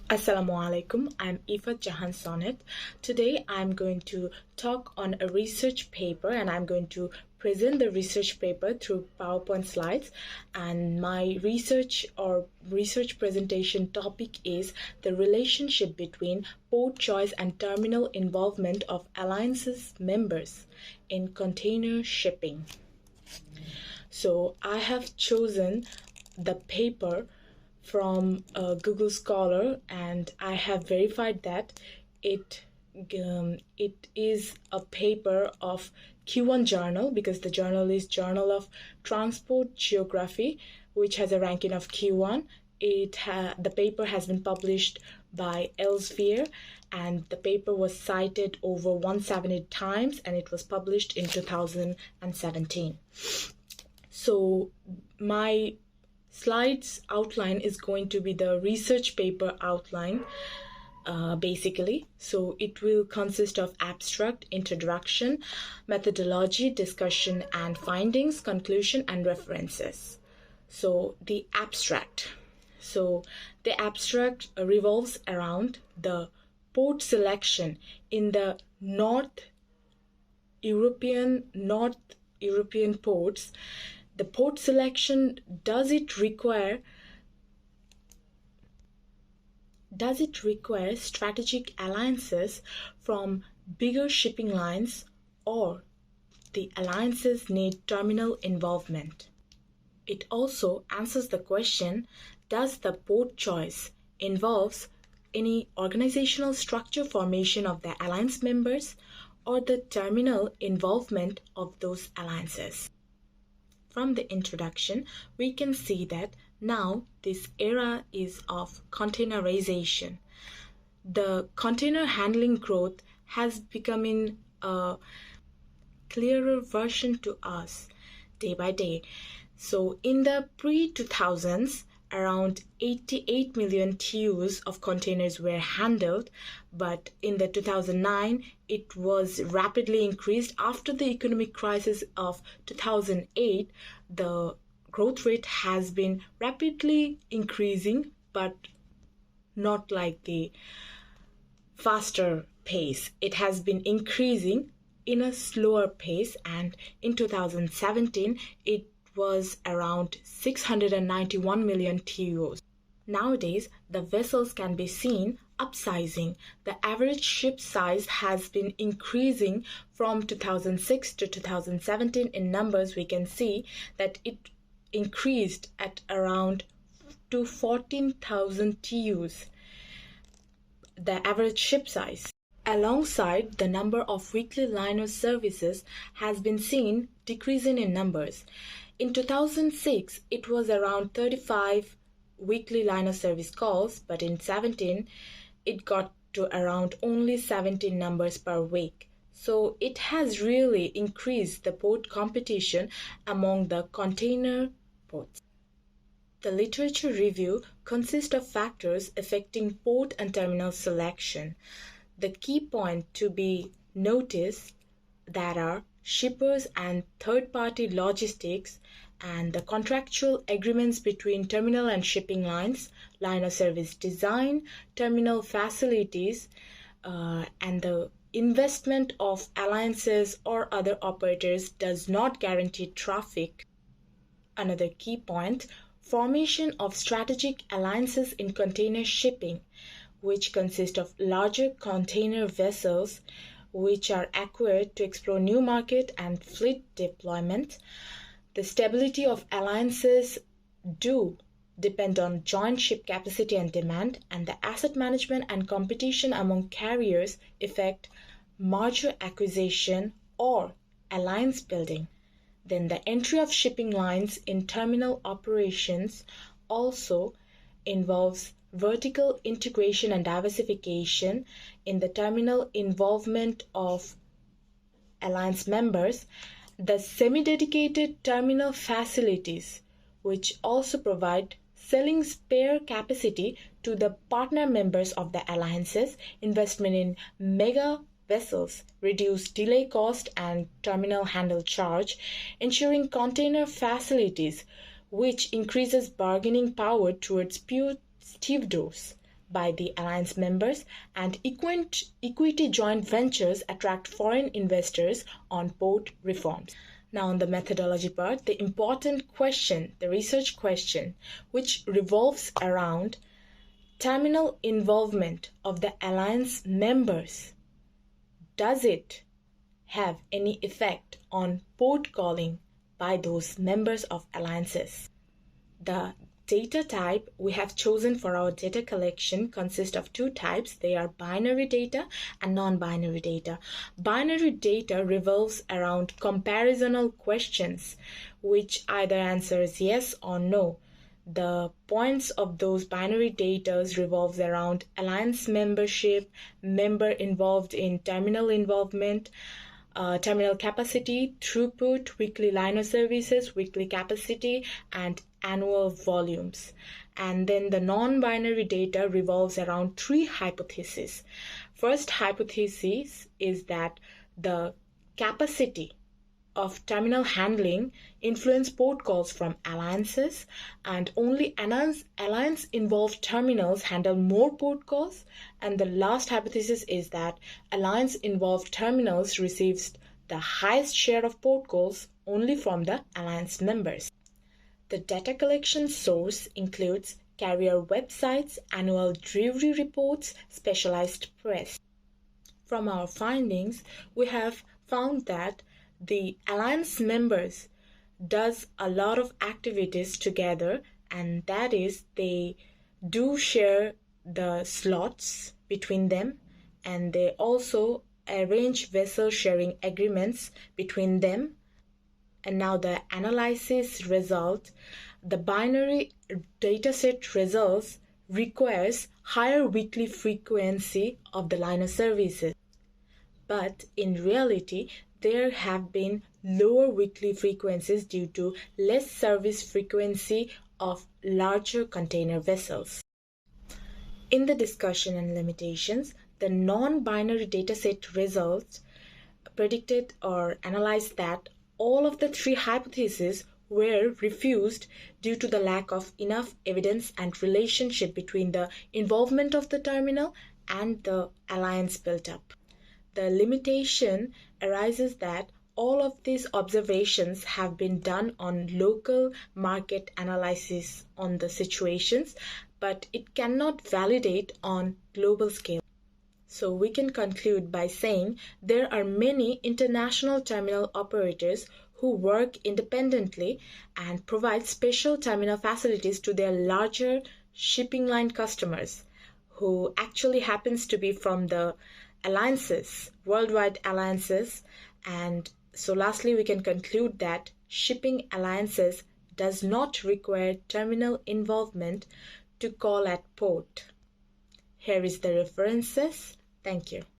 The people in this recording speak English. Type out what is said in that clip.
Assalamu alaikum. I'm Ifat Jahan Sonnet. Today I'm going to talk on a research paper and I'm going to present the research paper through PowerPoint slides. And my research presentation topic is the relationship between port choice and terminal involvement of alliances members in container shipping. So I have chosen the paper from Google Scholar, and I have verified that it is a paper of Q1 journal, because the journal is Journal of Transport Geography, which has a ranking of Q1. The paper has been published by Elsevier, and the paper was cited over 170 times, and it was published in 2017. So my slides outline is going to be the research paper outline, basically. So it will consist of abstract, introduction, methodology, discussion and findings, conclusion and references. So the abstract. So the abstract revolves around the port selection in the North European ports. The port selection, does it require strategic alliances from bigger shipping lines, or the alliances need terminal involvement? It also answers the question, does the port choice involves any organizational structure formation of the alliance members or the terminal involvement of those alliances? From the introduction, we can see that now this era is of containerization. The container handling growth has become a clearer version to us day by day. So in the pre-2000s, around 88 million TEUs of containers were handled, but in the 2009 it was rapidly increased. After the economic crisis of 2008, the growth rate has been rapidly increasing, but not like the faster pace. It has been increasing in a slower pace, and in 2017 it was around 691 million TEUs. Nowadays, the vessels can be seen upsizing. The average ship size has been increasing from 2006 to 2017. In numbers, we can see that it increased at around to 14,000 TEUs, the average ship size. Alongside, the number of weekly liner services has been seen decreasing in numbers. In 2006, it was around 35 weekly liner service calls, but in 17, it got to around only 17 numbers per week. So it has really increased the port competition among the container ports. The literature review consists of factors affecting port and terminal selection. The key point to be noticed that are shippers and third-party logistics, and the contractual agreements between terminal and shipping lines, liner service design, terminal facilities, and the investment of alliances or other operators does not guarantee traffic. Another key point, formation of strategic alliances in container shipping, which consist of larger container vessels which are acquired to explore new market and fleet deployment. The stability of alliances do depend on joint ship capacity and demand, and the asset management and competition among carriers affect merger acquisition or alliance building. Then the entry of shipping lines in terminal operations also involves vertical integration and diversification in the terminal involvement of alliance members, the semi-dedicated terminal facilities, which also provide selling spare capacity to the partner members of the alliances, investment in mega vessels, reduce delay cost and terminal handle charge, ensuring container facilities, which increases bargaining power towards pure stevedores. by the alliance members, and equity joint ventures attract foreign investors on port reforms. Now, on the methodology part, the important question, the research question, which revolves around terminal involvement of the alliance members. Does it have any effect on port calling by those members of alliances? The data type we have chosen for our data collection consists of two types. They are binary data and non-binary data. Binary data revolves around comparisonal questions which either answers yes or no. The points of those binary data revolves around alliance membership, member involved in terminal involvement, terminal capacity, throughput, weekly liner services, weekly capacity, and annual volumes. And then the non-binary data revolves around three hypotheses. First hypothesis is that the capacity of terminal handling influence port calls from alliances, and only alliance involved terminals handle more port calls. And the last hypothesis is that alliance involved terminals receives the highest share of port calls only from the alliance members. The data collection source includes carrier websites, annual delivery reports, specialized press. From our findings, we have found that the alliance members does a lot of activities together, and that is they do share the slots between them, and they also arrange vessel sharing agreements between them. And now the analysis result, the binary dataset results requires higher weekly frequency of the liner services. But in reality, there have been lower weekly frequencies due to less service frequency of larger container vessels. In the discussion and limitations, the non-binary dataset results predicted or analyzed that all of the three hypotheses were refused due to the lack of enough evidence and relationship between the involvement of the terminal and the alliance built up. The limitation arises that all of these observations have been done on local market analysis on the situations, but it cannot validate on global scale. So we can conclude by saying there are many international terminal operators who work independently and provide special terminal facilities to their larger shipping line customers, who actually happens to be from the alliances, worldwide alliances. And so lastly, we can conclude that shipping alliances does not require terminal involvement to call at port. Here is the references. Thank you.